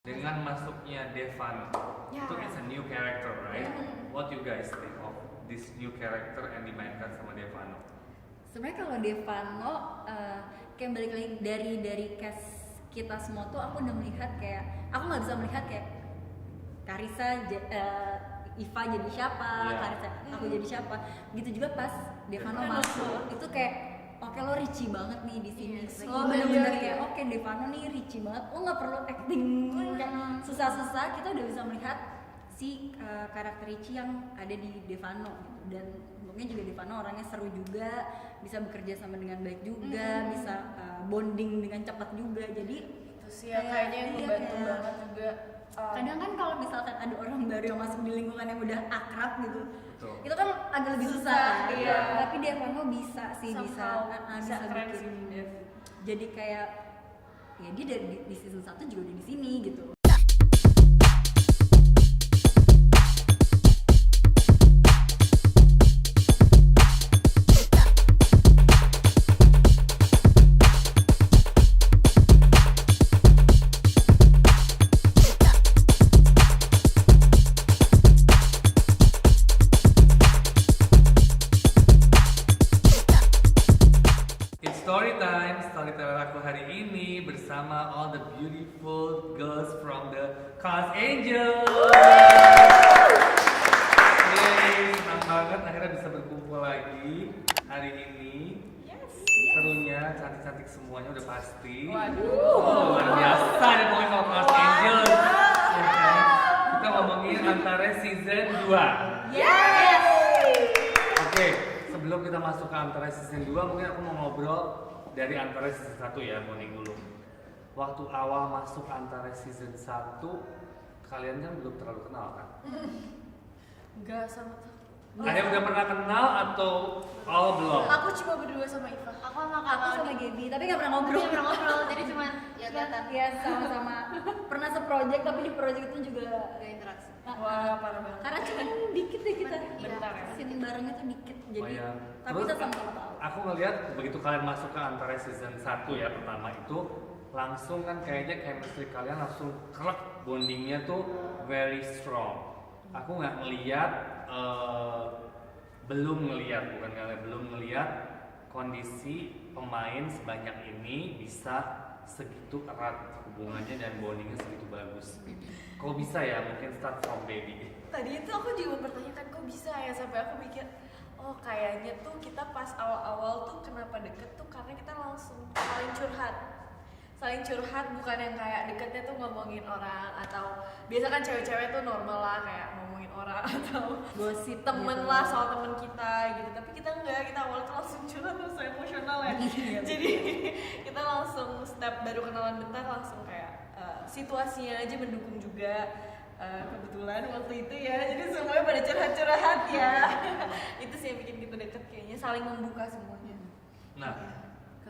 Dengan masuknya Devano, itu is a new character, right? What you guys think of this new character yang dimainkan sama Devano? Sebenarnya kalau Devano kayak balik lagi dari cast kita semua tuh, aku udah melihat kayak aku nggak bisa melihat kayak Carissa, Iva jadi siapa, Carissa aku jadi siapa. Gitu juga pas Devano masuk, itu kayak oke, lo Richie banget nih di sini. Lo bener-bener kayak oke, Devano nih Richie banget. Lo nggak perlu acting kayak susah-susah. Kita udah bisa melihat si karakter Richie yang ada di Devano gitu. Dan mungkin juga Devano orangnya seru juga, bisa bekerja sama dengan baik juga, bisa bonding dengan cepat juga. Jadi itu sih ya kayaknya yang ngebantu banget juga. Kadang kan kalau misalkan ada orang baru yang masuk di lingkungan yang udah akrab gitu, Betul. itu kan agak lebih susah. Iya. Tapi Devano bisa sih, bisa keren bikin. sih Dev. Jadi kayak ya dia di season 1 juga udah di sini gitu. It's story time, storyteller aku hari ini bersama all the beautiful girls from the Cast Angel. Yeay, senang banget akhirnya bisa berkumpul lagi hari ini. Serunya, cantik-cantik semuanya udah pasti. Waduh. Luar biasa nih pokoknya kalau Cast Angel. Ya kan? Kita ngomongin antara season 2. Oke, sebelum kita masuk ke antara season 2, mungkin aku mau ngobrol dari antara season 1 ya, Moning dulu. Waktu awal masuk antara season 1, kalian kan belum terlalu kenal kan? Enggak sama tuh. Ada yang udah pernah kenal atau belum? Aku cuma berdua sama Iva. Aku sama Aku sama Gaby, tapi nggak pernah ngobrol. pernah ngobrol, jadi cuman ya kelihatan Iya, sama-sama pernah seproject, tapi di project itu juga gak interaksi. Wah, parah banget. karena cuma dikit deh kita. Bentar ya. Scene barengnya tuh dikit, jadi Oh, iya. tapi Terus, kita sama-sama tahu. Aku ngeliat begitu kalian masuk ke antara season 1 ya, pertama itu langsung kan kayaknya chemistry kalian langsung krek, bondingnya tuh very strong. Aku nggak ngeliat, belum ngeliat kondisi pemain sebanyak ini bisa segitu erat hubungannya dan bondingnya segitu bagus. Kok bisa ya? Mungkin start from baby. Tadi itu aku juga mempertanyakan kok bisa ya, sampai aku mikir oh kayaknya tuh kita pas awal-awal tuh kenapa deket tuh karena kita langsung saling curhat, bukan yang kayak deketnya tuh ngomongin orang, atau biasa kan cewek-cewek tuh normal lah kayak ngomongin orang atau Gosip temen gitu. lah soal temen kita gitu, tapi kita enggak, kita awal tuh langsung curhat, langsung emosional ya. Jadi kita langsung step baru kenalan bentar langsung kayak situasinya aja mendukung juga. Kebetulan waktu itu ya, jadi semuanya pada curhat-curhat ya. Itu sih yang bikin kita deket, kayaknya saling membuka semuanya. Nah,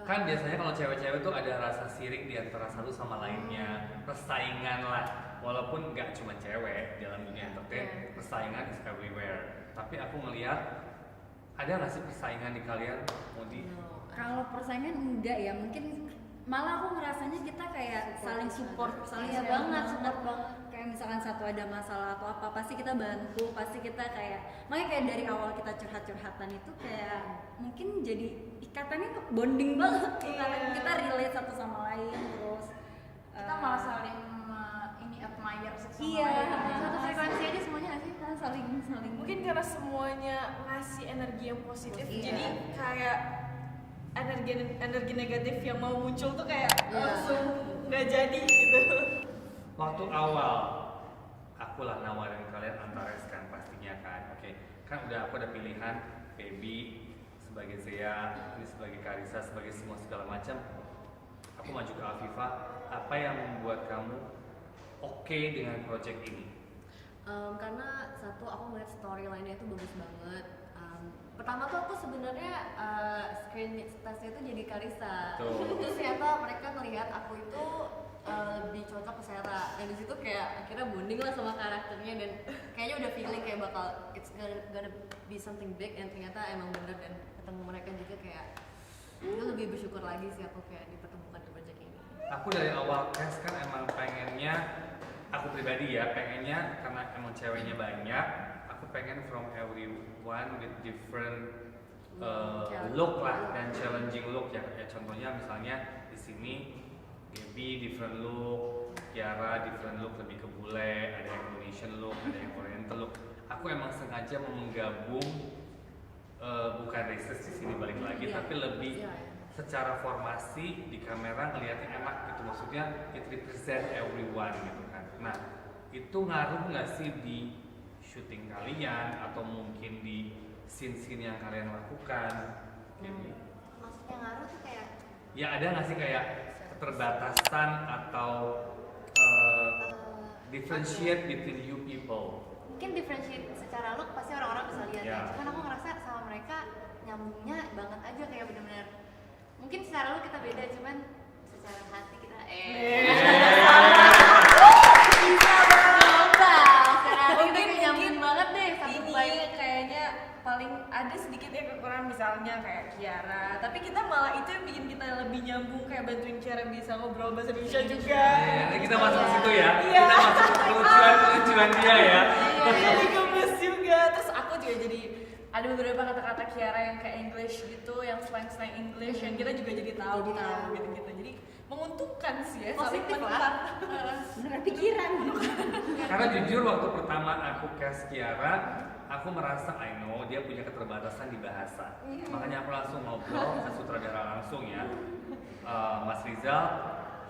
kan biasanya kalau cewek-cewek tuh ada rasa sirik di antara satu sama lainnya, persaingan lah. Walaupun nggak cuma cewek dalam dunia entertain, persaingan is everywhere. Tapi aku ngelihat ada nggak sih persaingan di kalian, Modi? Kalau persaingan enggak ya, mungkin malah aku ngerasanya kita kayak saling support banget. Kayak misalkan satu ada masalah atau apa, pasti kita bantu, pasti kita kayak, makanya kayak dari awal kita curhat-curhatan itu kayak mungkin jadi ikatannya tuh bonding banget, kita relate satu sama lain, terus Kita malah saling ini admire satu sama iya, lain. Satu frekuensi aja semuanya nggak sih? saling Mungkin karena semuanya ngasih energi yang positif, Iya. jadi kayak energi negatif yang mau muncul tuh kayak langsung nggak jadi gitu. Waktu awal aku lah nawarin kalian Antares kan pastinya kan. Oke, kan aku ada pilihan Baby sebagai Zea, ini sebagai Carissa, sebagai semua segala macam. Aku maju ke Afifa. Apa yang membuat kamu oke dengan project ini? Karena satu, aku ngeliat storyline-nya itu bagus banget. Pertama tuh aku sebenarnya screen testnya itu jadi Carissa. Tuh. Terus ternyata mereka ngelihat aku itu lebih cocok ke Sarah, dan di situ kayak akhirnya bonding lah sama karakternya, dan kayaknya udah feeling kayak bakal it's gonna be something big, dan ternyata emang bener, dan ketemu mereka juga kayak itu lebih bersyukur lagi sih aku kayak dipertemukan di project ini. Aku dari awal cast kan emang pengennya aku pribadi ya pengennya karena emang ceweknya banyak, aku pengen from everyone with different look lah dan challenging look ya. Kayak contohnya misalnya di sini Gaby different look, Kiara different look lebih ke bule, ada yang Indonesian look, ada yang Oriental look. Aku emang sengaja mau menggabung bukan racist di sini balik lagi, tapi lebih secara formasi di kamera ngeliatnya enak gitu, maksudnya it represent everyone gitu kan. Nah itu ngaruh nggak sih di syuting kalian atau mungkin di scene-scene yang kalian lakukan? Maksudnya ngaruh tuh kayak Ya ada nggak sih kayak keterbatasan atau differentiate between you people? mungkin differentiate secara look pasti orang-orang bisa lihat ya. Cuman aku ngerasa sama mereka nyambungnya banget aja, kayak bener-bener mungkin secara look kita beda, cuman secara hati kita secara hati kita kayak nyambung banget deh. Ini kayaknya paling ada sedikit ya kekurangan, misalnya kayak Kiara, tapi kita malah itu yang bikin kita lebih nyambung, kayak bantuin Kiara bisa ngobrol bahasa Indonesia juga. Iya, kita masuk ke situ ya. Iya. Kita masuk ke kelucuan dia ya. Jadi gemes juga. Terus aku juga jadi ada beberapa kata-kata Kiara yang kayak English gitu, yang slang-slang English yang kita juga jadi tahu gitu-gitu. Jadi menguntungkan sih ya, saling Positif menukar. lah. Beneran pikiran. Karena jujur waktu pertama aku cast Kiara, aku merasa I know dia punya keterbatasan di bahasa. Makanya aku langsung ngobrol ke sutradara langsung ya. Mas Rizal,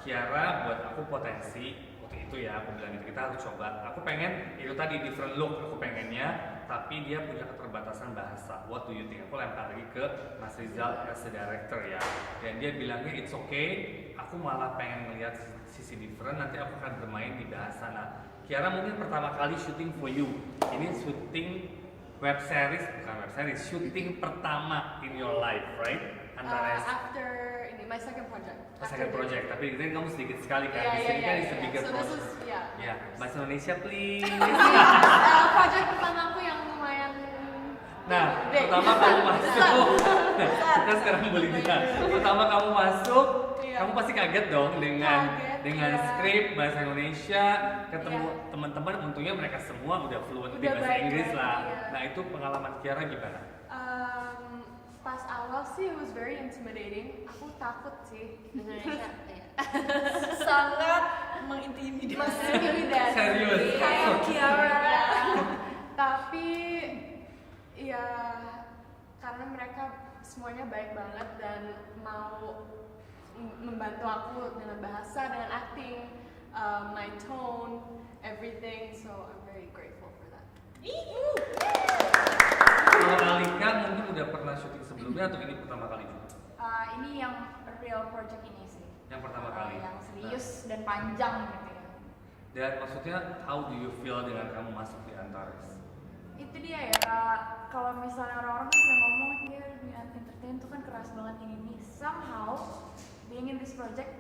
Kiara buat aku potensi. Waktu itu ya aku bilang gitu, kita harus coba. Aku pengen itu tadi different look aku pengennya, tapi dia punya keterbatasan bahasa. What do you think? Aku lempar lagi ke Mas Rizal as a director ya. Dan dia bilangnya it's okay. Aku malah pengen melihat sisi different. Nanti aku akan bermain di bahasa. Nah, Kiara mungkin pertama kali syuting for you. Ini syuting web series, bukan web series, syuting pertama in your life, right? Antara After ini my second project. second project, tapi ini kamu sedikit sekali kan. Di sini kan it's a bigger project. Ya, bahasa Indonesia please. Project pertama aku yang lumayan. Nah, pertama kamu masuk. Nah, kita sekarang beli dia. Pertama kamu masuk, kamu pasti kaget dong dengan skrip bahasa Indonesia, ketemu teman-teman, untungnya mereka semua udah fluent di bahasa Inggris lah. Nah, itu pengalaman Kiara gimana? Pas awal sih it was very intimidating. Aku takut sih. Indonesia. Sangat mengintimidasi. Serius? Kayak Kiara. Tapi ya karena mereka semuanya baik banget dan mau membantu aku dengan bahasa, dengan acting, my tone, everything. So I'm very grateful for that. Kalau Alika mungkin udah pernah syuting sebelumnya atau ini pertama kali juga? Ini yang real project ini sih. Yang pertama kali? Yang serius dan panjang gitu ya. Dan maksudnya, how do you feel dengan kamu masuk di Antares? Itu dia ya, kalau misalnya orang-orang kan pernah ngomong ya dunia entertain itu kan keras banget ini. Somehow being in this project,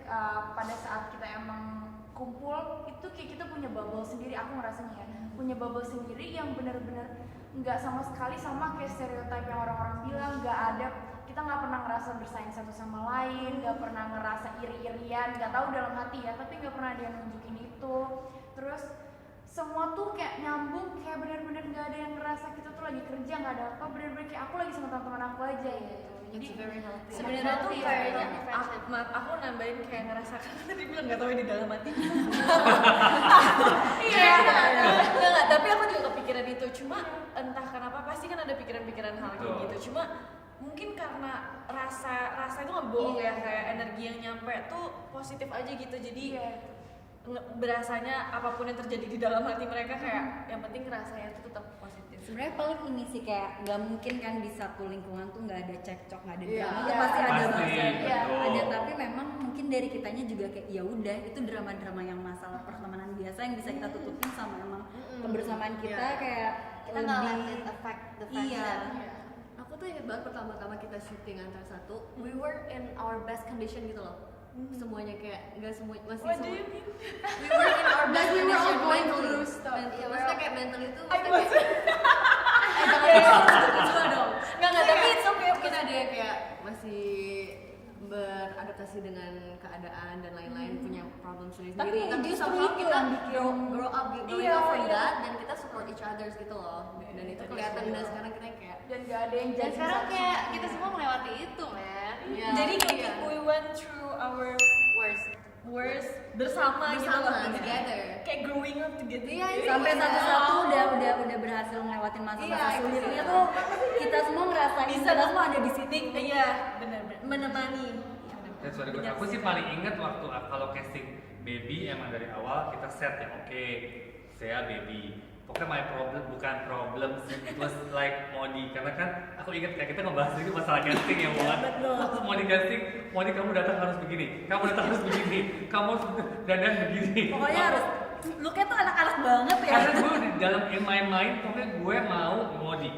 pada saat kita emang kumpul itu kayak kita punya bubble sendiri. Aku ngerasanya ya punya bubble sendiri yang benar-benar nggak sama sekali sama kayak stereotip yang orang-orang bilang. Nggak ada, kita nggak pernah ngerasa bersaing satu sama lain, nggak pernah ngerasa iri-irian, nggak tahu dalam hati ya, tapi nggak pernah dia nunjukin itu. Terus semua tuh kayak nyambung, kayak benar-benar nggak ada yang ngerasa kita tuh lagi kerja, nggak ada apa, benar-benar kayak aku lagi sama teman-teman aku aja gitu. Jadi Sebenarnya tuh kayaknya aku nambahin kayak ngerasa kan tadi bilang nggak tahu di dalam hati. Iya. Nggak, tapi aku juga kepikiran itu. Cuma entah kenapa pasti kan ada pikiran-pikiran hal kayak gitu. Cuma mungkin karena rasa itu nggak bohong ya, kayak energi yang nyampe tuh positif aja gitu. Jadi berasanya apapun yang terjadi di dalam hati mereka kayak yang penting rasanya itu tetap positif. Sebenarnya paling ini sih kayak nggak mungkin kan di satu lingkungan tuh nggak ada cekcok, nggak ada Iya. drama, itu pasti ada Pasti, banget. betul. Ada, tapi memang mungkin dari kitanya juga kayak ya udah itu drama-drama yang masalah pertemanan biasa yang bisa kita tutupin sama emang kebersamaan kita kayak Kita nggak let it affect the Iya. friendship. Aku tuh ingat banget pertama-tama kita syuting Antar Satu, we were in our best condition gitu loh. Semuanya kayak nggak semua masih What do semua. you mean? We were in our best we were all condition going mentally. through stuff. Iya, maksudnya kayak mentally itu I maksudnya was. kayak jangan coba dong. Nggak, tapi it's okay. Mungkin ada yang kayak masih beradaptasi beradaptasi dengan keadaan dan lain-lain, punya problem Tapi sendiri. Tapi justru somehow itu kita yang bikin- grow up Iya, from iya. that, dan kita support each others gitu loh. Dan itu kelihatan, dan sekarang kita kayak Dan gak ada yang Dan jadi sekarang kayak kita semua melewati itu, man. Iya, Jadi kayak iya. we went through our worst bersama gitu Bersama, loh. together. Kayak growing up together. Iya, Sampai iya. satu-satu udah berhasil ngelewatin masa-masa Iya, sulitnya iya. tuh kita semua ngerasain, Bisa kita semua ada di situ. Iya, benar menemani. Dan sorry buat aku sih paling inget waktu kalau casting baby emang dari awal kita set ya oke, saya baby. Pokoknya my problem bukan problem sih, it was like Modi, karena kan aku inget kayak kita ngebahas ini masalah casting ya bukan? Waktu Modi casting, Modi kamu datang harus begini, kamu datang harus begini, kamu harus dandan begini. Pokoknya harus looknya tuh anak-anak banget ya. Karena gue di dalam in my mind pokoknya gue mau Modi,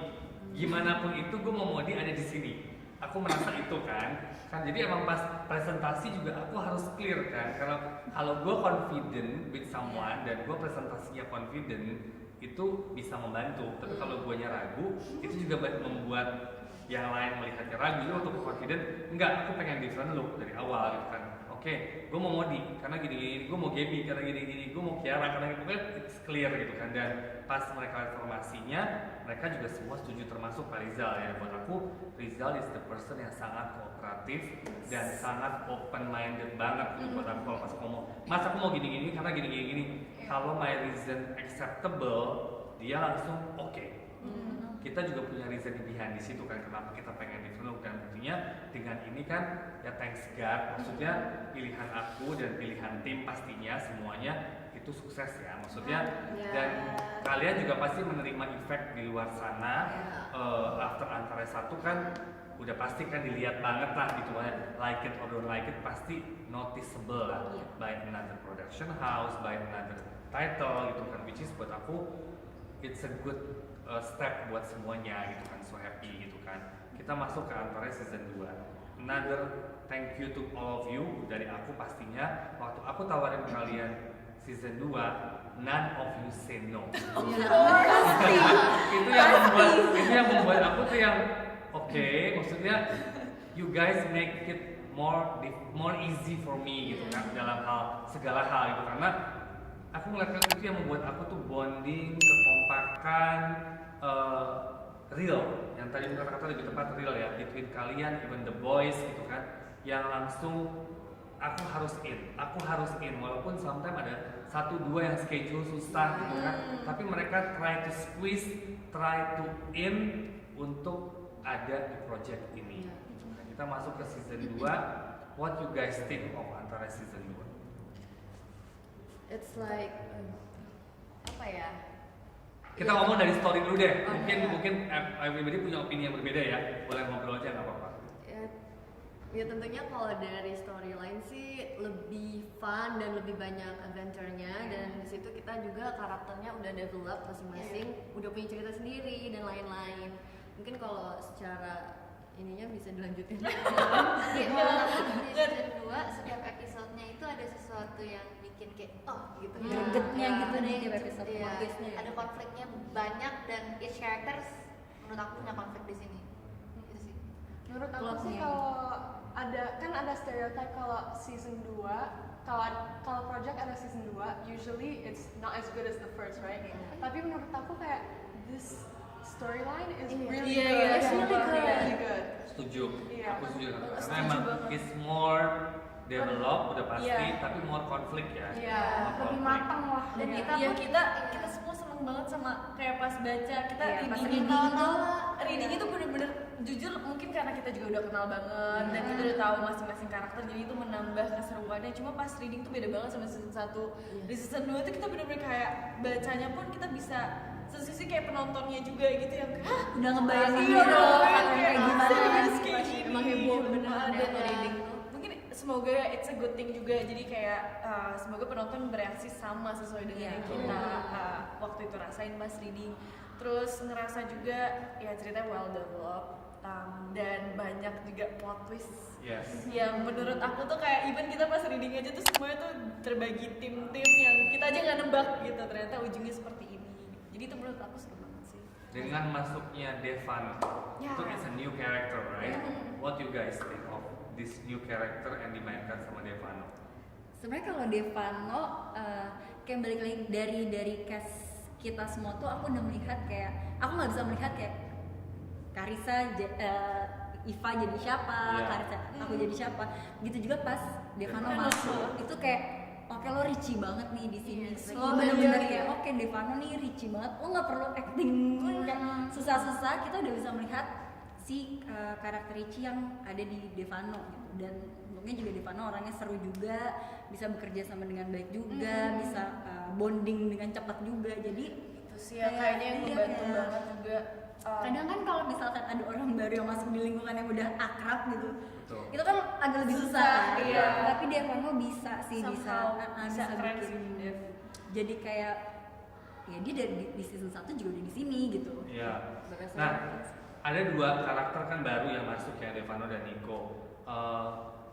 gimana pun itu gue mau Modi ada di sini. Aku merasa itu kan jadi emang pas presentasi juga aku harus clear kan, karena kalau gue confident with someone dan gue presentasinya confident itu bisa membantu, tapi kalau gue ragu itu juga membuat yang lain melihatnya ragu. Jadi waktu gue confident, enggak, aku pengen different look dari awal gitu kan. Oke, gue mau Modi karena gini-gini, gue mau Gaby karena gini-gini, gue mau Kiara karena gini, pokoknya it's clear gitu kan. Dan pas mereka informasinya, mereka juga semua setuju, termasuk Pak Rizal ya. Buat aku, Rizal is the person yang sangat kooperatif dan sangat open minded banget gitu. Buat aku kalau pas ngomong, mas aku mau gini-gini karena gini-gini. Kalau my reason acceptable, dia langsung oke. Kita juga punya reason behind di situ kan, kenapa kita pengen different look, dan buktinya dengan ini kan ya thanks God, maksudnya pilihan aku dan pilihan tim pastinya semuanya itu sukses ya, maksudnya dan kalian juga pasti menerima efek di luar sana. After Antares 1 kan udah pasti kan dilihat banget lah gitu kan, like it or don't like it pasti noticeable lah by another production house, by another title gitu kan, which is buat aku it's a good step buat semuanya gitu kan, so happy gitu kan. Kita masuk ke Antares season 2. Another thank you to all of you dari aku pastinya. Waktu aku tawarin kalian season 2, none of you say no. itu yang membuat aku tuh yang oke, maksudnya you guys make it more easy for me gitu kan, dalam segala hal gitu, karena aku ngeliat itu yang membuat aku tuh bonding, kekompakan, real, yang tadi kata-kata lebih tepat real ya, between kalian, even the boys gitu kan, yang langsung aku harus in, walaupun sometimes ada 1-2 yang schedule susah gitu kan, tapi mereka try to squeeze, try to in untuk ada di project ini. Kita masuk ke season 2, what you guys think of Antares season 2? It's like apa ya? Kita ngomong dari story dulu deh. Mungkin everybody punya opini yang berbeda ya. Boleh ngobrol aja nggak apa-apa. Ya tentunya kalau dari storyline sih lebih fun dan lebih banyak adventure-nya, dan di situ kita juga karakternya udah develop masing-masing, udah punya cerita sendiri dan lain-lain. Mungkin kalau secara ininya bisa dilanjutin. Iya, di season 2 setiap episodenya itu ada sesuatu yang bikin kayak gitu. Gregetnya gitu nih tiap episode, Iya, plot twist-nya ya. ada konfliknya banyak dan each characters menurut aku punya konflik di sini. Itu sih. Menurut aku Plotnya. sih kalau ada stereotype kalau season 2, kalau project ada season 2, usually it's not as good as the first, right? Tapi menurut aku kayak this storyline is really Iya, good. iya, it's really good. Really good. Setuju. Iya. Aku setuju karena Setuju emang banget. it's more develop udah pasti, Iya. tapi more konflik ya. Iya, More lebih konflik. matang lah. Dan kita semua seneng banget sama kayak pas baca kita Iya, pas reading reading reading itu bener-bener jujur mungkin karena kita juga udah kenal banget dan kita udah tahu masing-masing karakter, jadi itu menambah keseruannya. Cuma pas reading tuh beda banget sama season 1. Di season 2 tuh kita bener-bener kayak bacanya pun kita bisa satu sisi kayak penontonnya juga gitu yang kayak "Hah, Udah ngebayangin iya, gitu loh, kayak kayak gimana serius kan. kayak gini." Emang heboh bener Ada ada reading tuh. mungkin semoga it's a good thing juga, jadi kayak semoga penonton bereaksi sama sesuai dengan Iya. yang kita waktu itu rasain pas reading. Terus ngerasa juga ya ceritanya well developed, dan banyak juga plot twist Yes. yang menurut aku tuh kayak even kita pas reading aja tuh semuanya tuh terbagi tim-tim yang kita aja nggak nebak gitu, ternyata ujungnya seperti ini. Jadi itu menurut aku seru banget sih. Dengan masuknya Devan, Ya. itu is a new character, right? What you guys think of this new character yang dimainkan sama Devano? Sebenarnya kalau Devano kayak balik lagi dari cast kita semua tuh aku udah melihat kayak aku nggak bisa melihat kayak Carissa, Iva jadi siapa, Iya. Carissa aku jadi siapa. Gitu juga pas Devano masuk itu kayak oke lo Richie banget nih di sini. Lo bener-bener kayak oke Devano nih Richie banget. Lo nggak perlu acting kayak susah-susah. Kita udah bisa melihat si karakter Richie yang ada di Devano gitu. Dan untungnya juga Devano orangnya seru juga, bisa bekerja sama dengan baik juga, bisa bonding dengan cepat juga. Jadi Itu sih ya kayaknya yang iya, membantu kayak- banget juga. kadang kan kalau misalkan ada orang baru yang masuk di lingkungan yang udah akrab gitu, Betul. itu kan agak lebih susah, Susah, iya. tapi Devano bisa sih, Somehow bisa keren bikin. sih Dev. Jadi kayak ya dia dari di season 1 juga udah di sini gitu. Iya. Berasa Nah, banget. ada 2 karakter kan baru yang masuk ya, Devano dan Nico.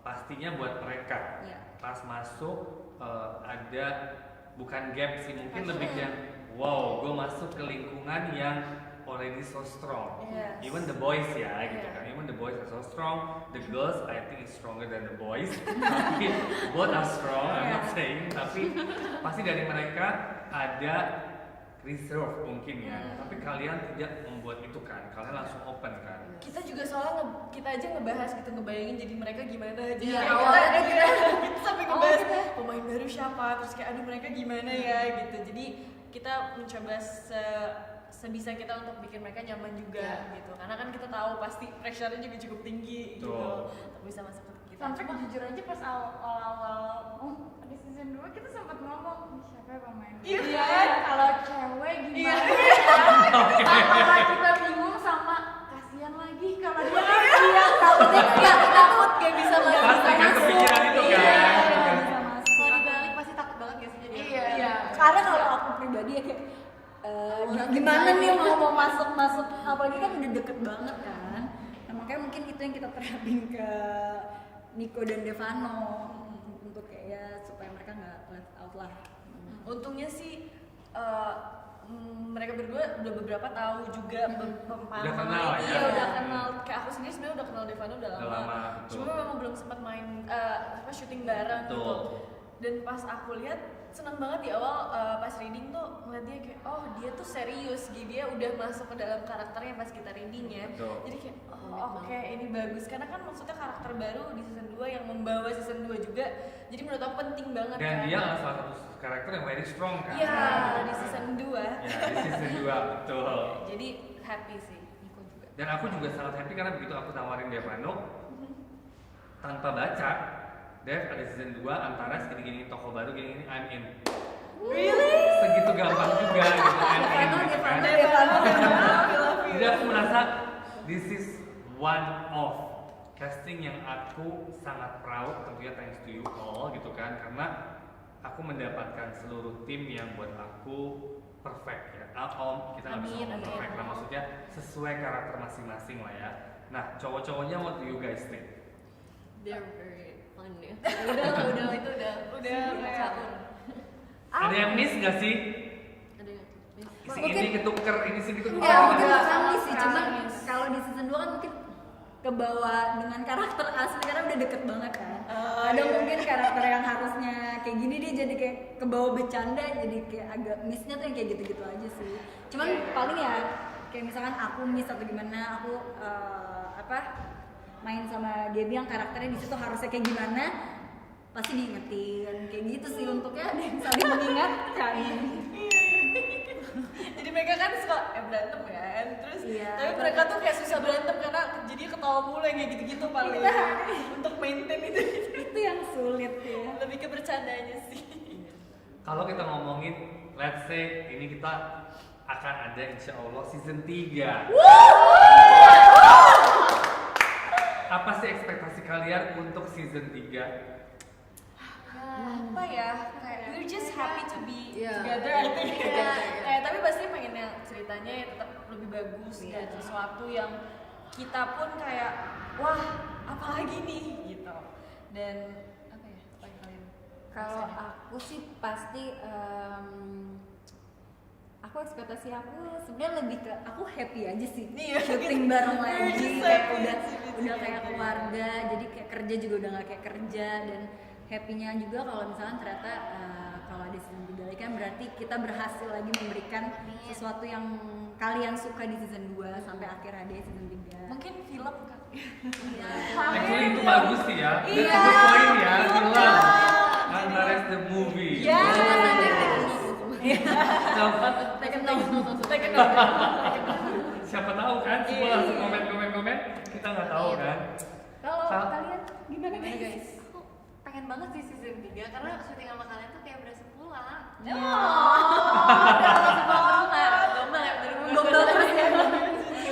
Pastinya buat mereka Iya. pas masuk ada bukan gap sih, mungkin lebih yang wow, gue masuk ke lingkungan yang already so strong. Yes. Even the boys ya, gitu Yeah. kan. Even the boys are so strong. The girls I think is stronger than the boys. Tapi both are strong. I'm not saying. Tapi pasti dari mereka ada reserve mungkin ya. Tapi kalian tidak membuat itu kan. Kalian langsung open kan. Kita juga soalnya kita aja ngebahas gitu, ngebayangin jadi mereka gimana. Jadi Iya, kayak awalnya kita sampai ngebahas pemain baru siapa, terus kayak aduh mereka gimana ya gitu. Jadi kita mencoba sebisa kita untuk bikin mereka nyaman juga gitu. Karena kan kita tahu pasti pressure-nya juga cukup tinggi gitu. Betul. Untuk bisa masuk ke kita. Sampai jujur aja pas awal-awal di season 2 kita sempat ngomong "Ih, siapa ya pemain Iya baru? kan? Kalau cewek Iya. gimana sama kita bingung sama kasihan lagi kalau dia Iya, takut gak bisa masuk. Pasti kan kepikiran itu kan. Nggak bisa masuk. Kalau dibalik pasti takut banget gak sih jadi Iya. Karena kalau aku pribadi ya kayak gimana nih mau masuk apalagi kan udah deket banget kan. Nah, makanya mungkin itu yang kita terapin ke Nico dan Devano untuk kayak ya supaya mereka nggak left out lah. Untungnya sih mereka berdua udah beberapa tahu juga Udah kenal ya? Iya, udah kenal. Kayak aku sendiri sebenarnya udah kenal Devano udah Udah lama. lama, betul. Cuma memang belum sempat main syuting bareng gitu. Betul. Dan pas aku lihat senang banget di awal pas reading tuh ngeliat dia kayak oh dia tuh serius gitu, dia udah masuk ke dalam karakternya pas kita reading ya. Betul. Jadi kayak oke, ini bagus karena kan maksudnya karakter baru di season 2 yang membawa season 2 juga. Jadi menurut aku penting banget Dan kan. dia adalah salah satu karakter yang very strong kan. Iya, di season 2. Ya, di season 2 betul. Jadi happy sih Nico juga. Dan aku juga sangat happy karena begitu aku tawarin Devano tanpa baca, Dev ada season 2 antara segini-gini toko baru gini-gini I'm in. Really? Segitu gampang juga gitu I'm in gitu kan. Jadi aku merasa this is one of casting yang aku sangat proud, tentunya thanks to you all gitu kan, karena aku mendapatkan seluruh tim yang buat aku perfect ya. Kita nggak bisa ngomong perfect lah, maksudnya sesuai karakter masing-masing lah ya. Nah, cowok-cowoknya what do you guys think? they're very fun ya. Udah itu udah kayak- caur. Ada yang miss nggak sih? Ada yang miss. Si ini ketuker, ini sih ketuker. Ya mungkin enggak. kami sih, cuma Kami. kalau di season 2 kan mungkin kebawa dengan karakter asli karena udah deket banget kan. Ada mungkin karakter yang harusnya kayak gini dia jadi kayak kebawa bercanda, jadi kayak agak missnya tuh yang kayak gitu-gitu aja sih. Cuman paling ya kayak misalkan aku miss atau gimana, aku main sama Gaby yang karakternya di situ harusnya kayak gimana, pasti diingetin kayak gitu sih, untuknya ada yang saling mengingatkan. Jadi mereka kan suka berantem kan, terus Iya. tapi mereka tuh kayak susah berantem karena jadi ketawa mulu yang kayak gitu-gitu paling untuk maintain itu Itu yang sulit ya. lebih ke bercandanya sih. Kalau kita ngomongin, let's say ini kita akan ada insya Allah season 3. Apa sih ekspektasi kalian untuk season 3? Apa ya, kayak we're just happy to be Yeah. together I think. Yeah. Kayak tapi pasti pengen yang ceritanya ya tetap lebih bagus dan sesuatu yang kita pun kayak wah apalagi nih gitu. Dan apa ya, apa yang kalian Kalau rasanya? aku sih pasti aku ekspektasi aku sebenarnya lebih ke aku happy aja sih Iya, syuting bareng lagi just kayak happy udah sih, udah kayak keluarga, jadi kayak kerja juga udah nggak kayak kerja, dan happy-nya juga kalau misalkan ternyata kalau ada season 3 lagi kan berarti kita berhasil lagi memberikan sesuatu yang kalian suka di season 2 sampai akhir ada season 3. Mungkin film kan. Actually itu bagus sih ya. That's Iya, a good point ya, film. film. Antares the movie. Iya. Siapa tahu kan, semua Iya. langsung komen, kita nggak tahu kan. Kalau Sa- kalian gimana Gimana guys? guys? Aku pengen banget sih season 3 karena syuting sama kalian tuh kayak berasa pulang. Gombal ya, dari Gombal terus ya.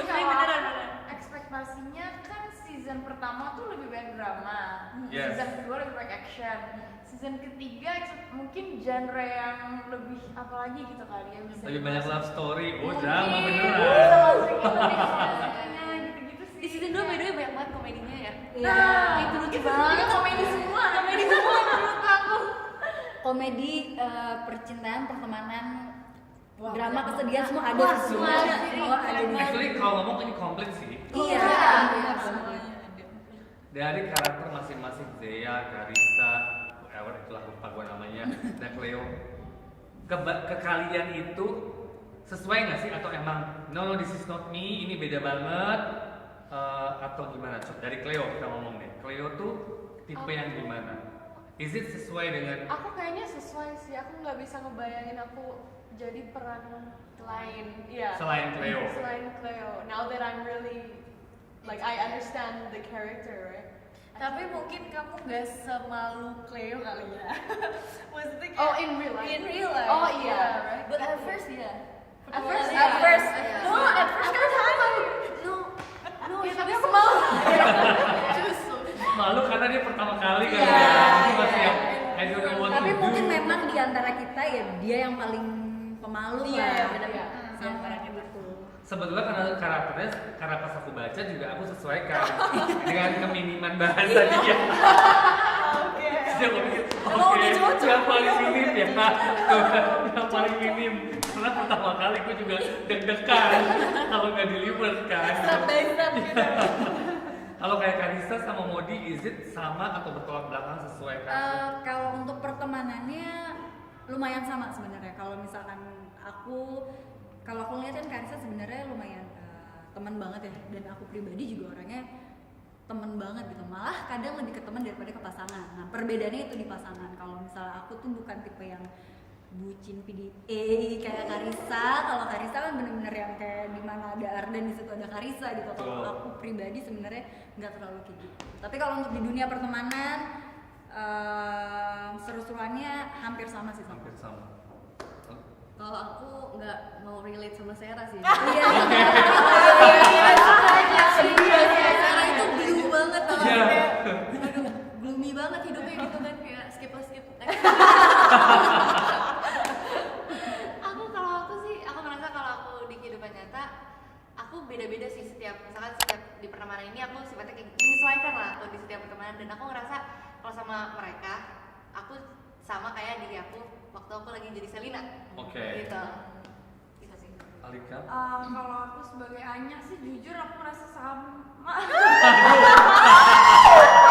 Tapi beneran. Ekspektasinya kan season pertama tuh lebih banyak drama, Yes. season kedua lebih banyak action, season ketiga mungkin genre yang lebih apa lagi gitu kali ya, bisa Lebih banyak love story, oh Mungkin, drama bisa beneran. masukin lebih komedinya gitu-gitu sih. Di season 2 by the way banyak banget komedinya ya. Nah, itu lucu itu banget. komedi semua menurut aku. Komedi, percintaan, pertemanan, Wah, drama, banyak kesedihan semua ada Wah, di semua semua ada. semua ada di Actually kalau ngomong ini komplit sih. Iya, Benar, semuanya ada. Dari karakter masing-masing Zea, Carissa, whatever itulah lupa gue namanya, dan Cleo. Ke kalian itu sesuai nggak sih atau emang no this is not me, ini beda banget atau gimana? Coba dari Cleo kita ngomong deh. Cleo tuh tipe yang gimana? Is it sesuai dengan Aku kayaknya sesuai sih, aku nggak bisa ngebayangin aku jadi peran lain. Iya. selain Cleo? Selain Cleo. Now that I'm really like I understand the character, right? Tapi mungkin kamu gak semalu Cleo kali ya. Maksudnya kayak Oh, in real life. In real life. Oh, iya. Yeah, right? But at first ya. At first, Iya. at first. Iya. No, at first kan sama. No, Ya, tapi aku mau. Malu karena dia pertama kali kan Iya, ya. Dia masih iya. yang I don't know what Tapi to mungkin do. memang di antara kita ya dia yang paling pemalu Iya, lah. benar-benar. Sampai kayak gitu. Sebetulnya karena karakternya, karena pas aku baca juga aku sesuaikan dengan keminiman bahasa dia. Oke. Jadi aku pikir, Emang oke, udah cocok. yang paling minim ya, yang paling minim. Karena pertama kali aku juga deg-degan kalau nggak deliver kan. Step by step gitu. Kalau kayak Carissa sama Modi, is it sama atau bertolak belakang sesuai kan? Kalau untuk pertemanannya lumayan sama sebenarnya. Kalau misalkan kalau aku lihat kan Carissa sebenarnya lumayan teman banget ya, dan aku pribadi juga orangnya teman banget gitu. Malah kadang lebih ke teman daripada ke pasangan. Nah perbedaannya itu di pasangan. Kalau misalnya aku tuh bukan tipe yang bucin PDA kayak Carissa. Kalau Carissa kan bener-bener yang kayak di mana ada Ardan di situ ada Carissa gitu. Kalau Betul. aku pribadi sebenarnya nggak terlalu kayak gitu. Tapi kalau untuk di dunia pertemanan seru-seruannya hampir sama sih sama. Hampir sama. Kalau aku nggak mau relate sama Sarah sih. Iya. Sarah itu blue banget tau Iya. gak? Aduh, gloomy banget hidupnya gitu kan, kayak skip. Aku sih, aku merasa kalau aku di kehidupan nyata, aku beda-beda sih setiap di pertemanan ini aku sifatnya kayak menyesuaikan lah tuh di setiap pertemanan, dan aku ngerasa kalau sama mereka, aku sama kayak diri aku waktu aku lagi jadi Selina. Oke. Gitu. Gitu sih. Alika? Kalau aku sebagai Anya sih jujur aku merasa sama.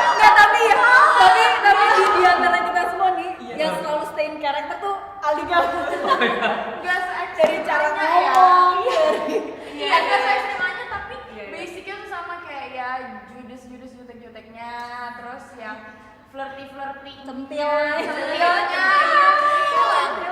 Nggak, tapi di antara kita semua nih yang selalu stay in character tuh Alika. Gak Dari cara se-ekstrimanya ngomong, Iya, gak se-ekstrimanya tapi Iya, iya. basicnya tuh sama kayak ya judes jutek-juteknya, terus yang flirty Centil. centilnya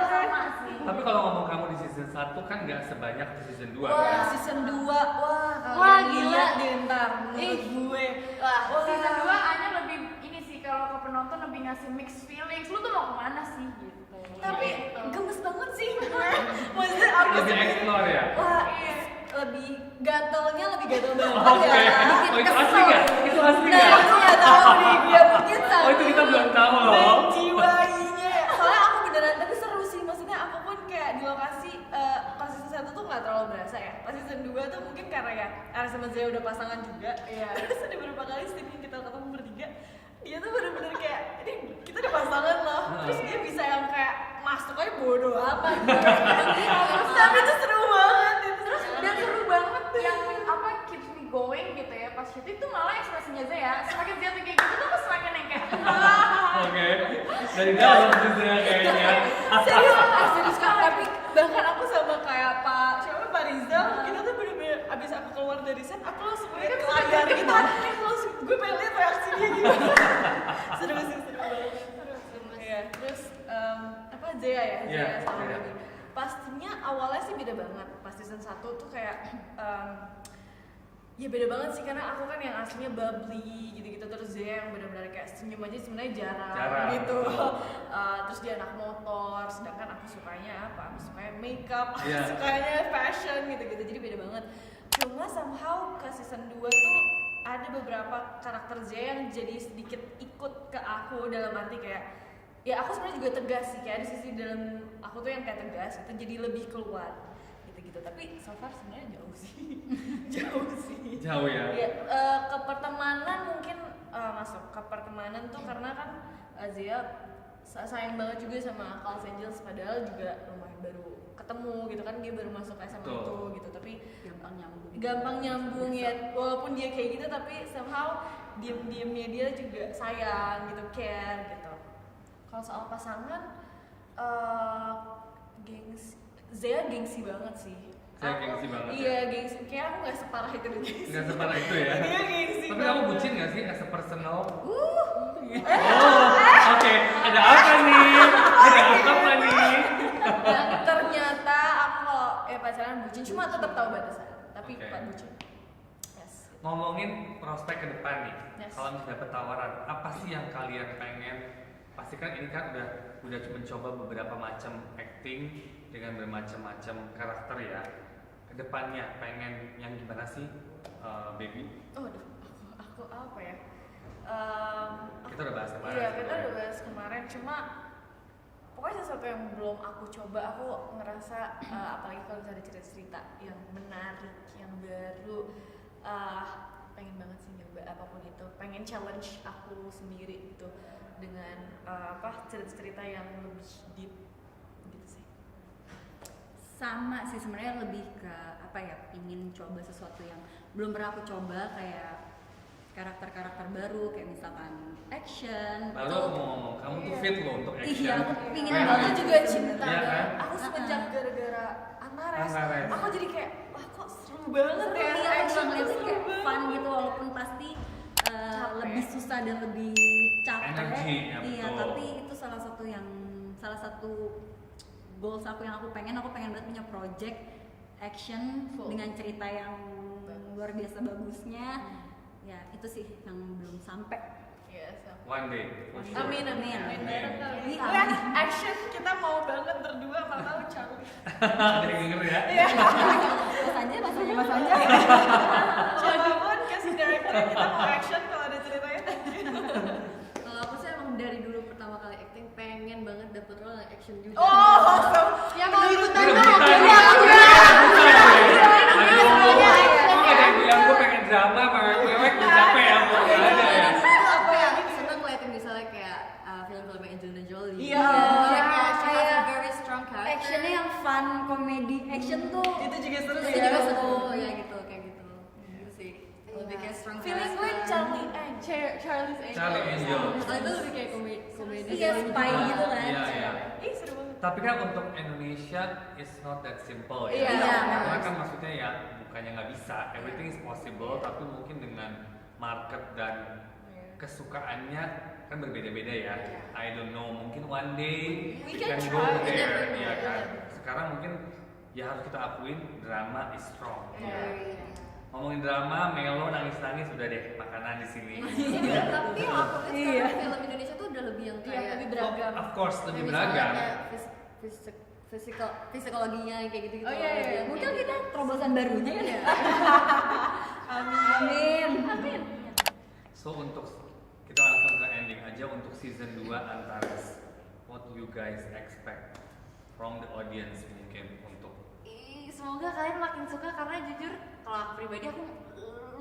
sama sih. Tapi kalau ngomong kamu di season 1 kan nggak sebanyak di season 2 Wah, kan? season 2. Wah, Wah, kalian gila. lihat deh ntar menurut gue. Wah, Season 2 Anya lebih ini sih, kalau ke penonton lebih ngasih mixed feelings. Lu tuh mau kemana sih gitu. Tapi Gitu. gemes banget sih. Maksudnya aku Lebih explore ya? wah, lebih gatelnya lebih gatel banget Oke. ya. Oh itu asli nggak? Itu asli Nah, nggak? aku nggak tahu nih dia mungkin Oh itu kita belum tahu loh. menjiwainya. Soalnya aku beneran, tapi seru sih. Maksudnya aku pun kayak di lokasi pas season 1 tuh nggak terlalu berasa ya. Pas season 2 tuh mungkin karena ya Aris sama Zaya udah pasangan juga. Iya. Terus ada beberapa kali setiap kita ketemu bertiga, dia tuh bener-bener kayak ini kita udah pasangan loh. Terus dia bisa yang kayak masuk aja bodo amat. Terus Tapi itu seru banget itu. Terus dan seru banget yang apa keeps me going gitu ya pas syuting tuh malah ekspresinya Zea semakin Zea tuh kayak gitu tuh aku semakin yang kayak Oke. Dari dalam sih saya kayaknya. Serius Kak, tapi bahkan aku sama kayak Pak Rizal, kita tuh bener-bener abis aku keluar dari set, aku langsung lihat ke layar gitu. Langsung gue pengen lihat reaksinya gimana. Seru banget. Iya, terus apa Zea ya? Iya, Zea sama Zea. Baby. Pastinya awalnya sih beda banget. Pas season 1 tuh kayak ya beda banget sih karena aku kan yang aslinya bubbly gitu-gitu, terus Zea yang benar-benar kayak senyum aja sebenarnya jarang gitu. Terus dia anak motor, sedangkan aku sukanya apa? Aku sukanya makeup, aku Yeah. sukanya fashion gitu-gitu. Jadi beda banget. Cuma somehow ke season 2 tuh ada beberapa karakter Zea yang jadi sedikit ikut ke aku dalam arti kayak ya aku sebenarnya juga tegas sih, kayak ada sisi dalam aku tuh yang kayak tegas itu jadi lebih keluar gitu-gitu. Tapi so far sebenarnya jauh sih. Jauh ya. Iya, ke pertemanan mungkin masuk ke pertemanan tuh karena kan Zea sayang banget juga sama Los Angeles padahal juga lumayan baru ketemu gitu kan, dia baru masuk SMA Betul. itu gitu, tapi gampang gampang nyambung ya, walaupun dia kayak gitu tapi somehow diem-diemnya dia juga sayang gitu, care gitu. Kalau soal pasangan Zea gengsi banget sih. Saya gengsi banget ya? Iya, gengsi. Kayak aku gak separah itu deh gengsi. Nggak separah itu ya. Dia gengsi Tapi banget. kamu bucin nggak sih as a personal? Oke. Ada apa nih? Ada apa nih? Dan ternyata aku kalau pacaran bucin cuma tetap tahu batasan. Tapi Oke. Pak bucin. Yes. Ngomongin prospek ke depan nih. Yes. Kalau misalnya dapat tawaran, apa sih yang kalian pengen? Pasti kan ini kan udah mencoba beberapa macam acting dengan bermacam-macam karakter ya. Kedepannya pengen yang gimana sih, Baby? Oh, aduh, aku apa ya? Kita udah bahas kemarin. Iya, kita sebenarnya. udah bahas kemarin. Cuma pokoknya sesuatu yang belum aku coba, aku ngerasa apalagi kalau misalnya ada cerita yang menarik, yang baru, pengen banget sih nyoba apapun itu. Pengen challenge aku sendiri gitu dengan cerita-cerita yang lebih deep gitu sih. Sama sih sebenarnya, lebih ke apa ya, ingin coba sesuatu yang belum pernah aku coba, kayak karakter-karakter baru kayak misalkan action. Lalu aku mau ngomong, kamu tuh fit loh untuk action. Iya, aku pingin Kayak banget Aku juga cinta Iya, banget. kan? Aku semenjak gara-gara Antares, Antares. aku jadi kayak wah kok seru banget ya. Iya, action aku ngeliatnya tuh kayak seru fun banget. gitu, walaupun pasti Capek. lebih susah dan lebih capek. Energi, ya, Iya, betul. tapi itu salah satu goals aku yang aku pengen banget punya project action Full. dengan cerita yang luar biasa bagusnya. Ya, itu sih yang belum sampai. Iya, so. One day. for sure. Amin. Amin. Amin. Iya, Lihat amin. action kita mau banget berdua malah Charlie. Ada yang denger ya? Iya. Mas Anja. Siapapun casting director kita mau action kalau ada ceritanya. Kalau aku sih emang dari dulu pertama kali acting pengen banget dapet role yang action juga. Oh, awesome. Ya mau ikutan Ini dong. Ada yang bilang gue pengen drama, mewek, gue capek ya, mau nggak ada ya. Aku ya seneng ngeliatin misalnya kayak film-film Angelina Jolie. Iya. Kayak very strong character. Actionnya yang fun, komedi, action tuh Itu juga seru Terus sih. juga seru ya gitu kayak gitu. Gitu sih. Lebih kayak strong Feeling gue character. Charlie Angel. Charlie's Angels. Charlie Angel. Kalau itu lebih kayak komedi. Iya, spy gitu kan. Iya, iya. Ih, seru banget. Tapi kan untuk Indonesia it's not that simple ya. Iya, Karena iya. kan maksudnya ya bukannya nggak bisa, everything is possible, tapi mungkin dengan market dan kesukaannya kan berbeda-beda ya. I don't know, mungkin one day We we can can go try. there, ya kan. Sekarang mungkin ya harus kita akuin drama is strong. Iya. Ngomongin drama, melo, nangis-nangis sudah deh makanan di sini. Tapi yang aku lihat Iya. sekarang film Indonesia tuh udah lebih yang Iya, kayak lebih beragam. Of course, lebih kayak misalnya beragam. kayak psikologinya kayak gitu-gitu. Oh, iya, iya. Mungkin kita terobosan barunya kan ya. Amin. Amin. So untuk kita langsung ke ending aja untuk season 2 Antares. What do you guys expect from the audience mungkin untuk Semoga kalian makin suka karena jujur kalau aku pribadi aku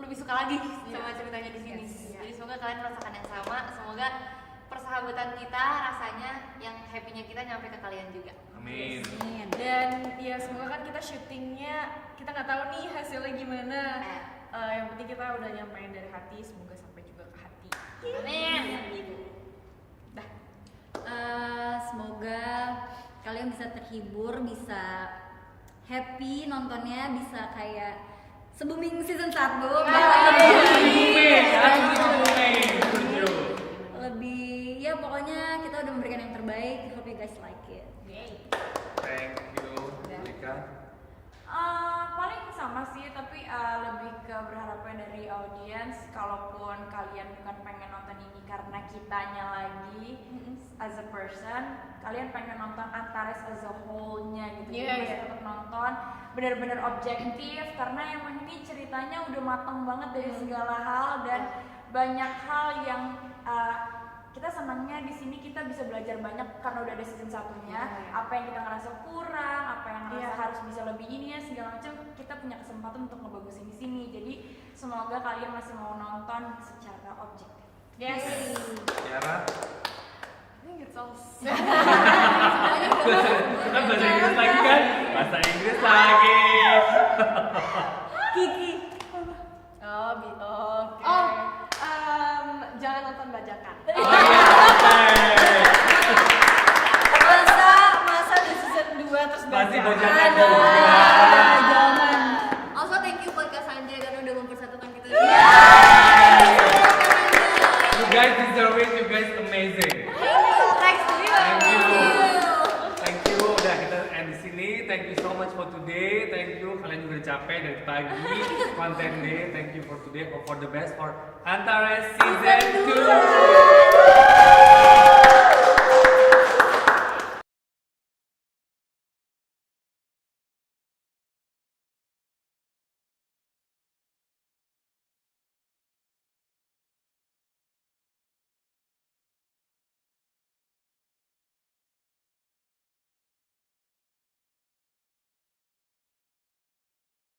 lebih suka lagi sama ceritanya di sini. Jadi semoga kalian merasakan yang sama. Semoga persahabatan kita rasanya yang happy-nya kita nyampe ke kalian juga. Amin. Amin. Dan ya semoga kan kita syutingnya kita nggak tahu nih hasilnya gimana. Yang penting kita udah nyampein dari hati, semoga sampai juga ke hati. Amin. Dah. Semoga kalian bisa terhibur, bisa happy nontonnya, bisa kayak se-booming season 1. Lebih ya pokoknya kita udah memberikan yang terbaik. Hope you guys like it. Thank you, Rika. Paling sama sih, tapi lebih ke berharapnya dari audiens, kalaupun kalian bukan pengen nonton ini karena kitanya lagi as a person, kalian pengen nonton Antares as a whole-nya gitu. Jadi bisa tetap nonton benar-benar objektif, karena emang ini ceritanya udah matang banget dari segala hal, dan banyak hal yang kita senangnya di sini kita bisa belajar banyak karena udah ada season 1-nya. Apa yang kita ngerasa kurang, apa yang ngerasa harus bisa lebih ini ya segala macam, kita punya kesempatan untuk ngebagusin di sini. Jadi semoga kalian masih mau nonton secara objektif. Yes. Tiara. I think it's all Kan bahasa Inggris lagi kan? Bahasa Inggris lagi. Kiki. jangan nonton bajakan. Masa di season 2 terus Masih bajakan. bajakan Aduh. juga. Jangan. Also thank you buat Kak Sanjay karena udah mempersatukan kita. You guys deserve it, you guys amazing. Thanks to you. Thank you. Thank you. Udah kita end di sini. Thank you so much for today. Thank you. Kalian juga udah capek dari pagi konten day. Thank you for today. Hope for the best for Antares season 2.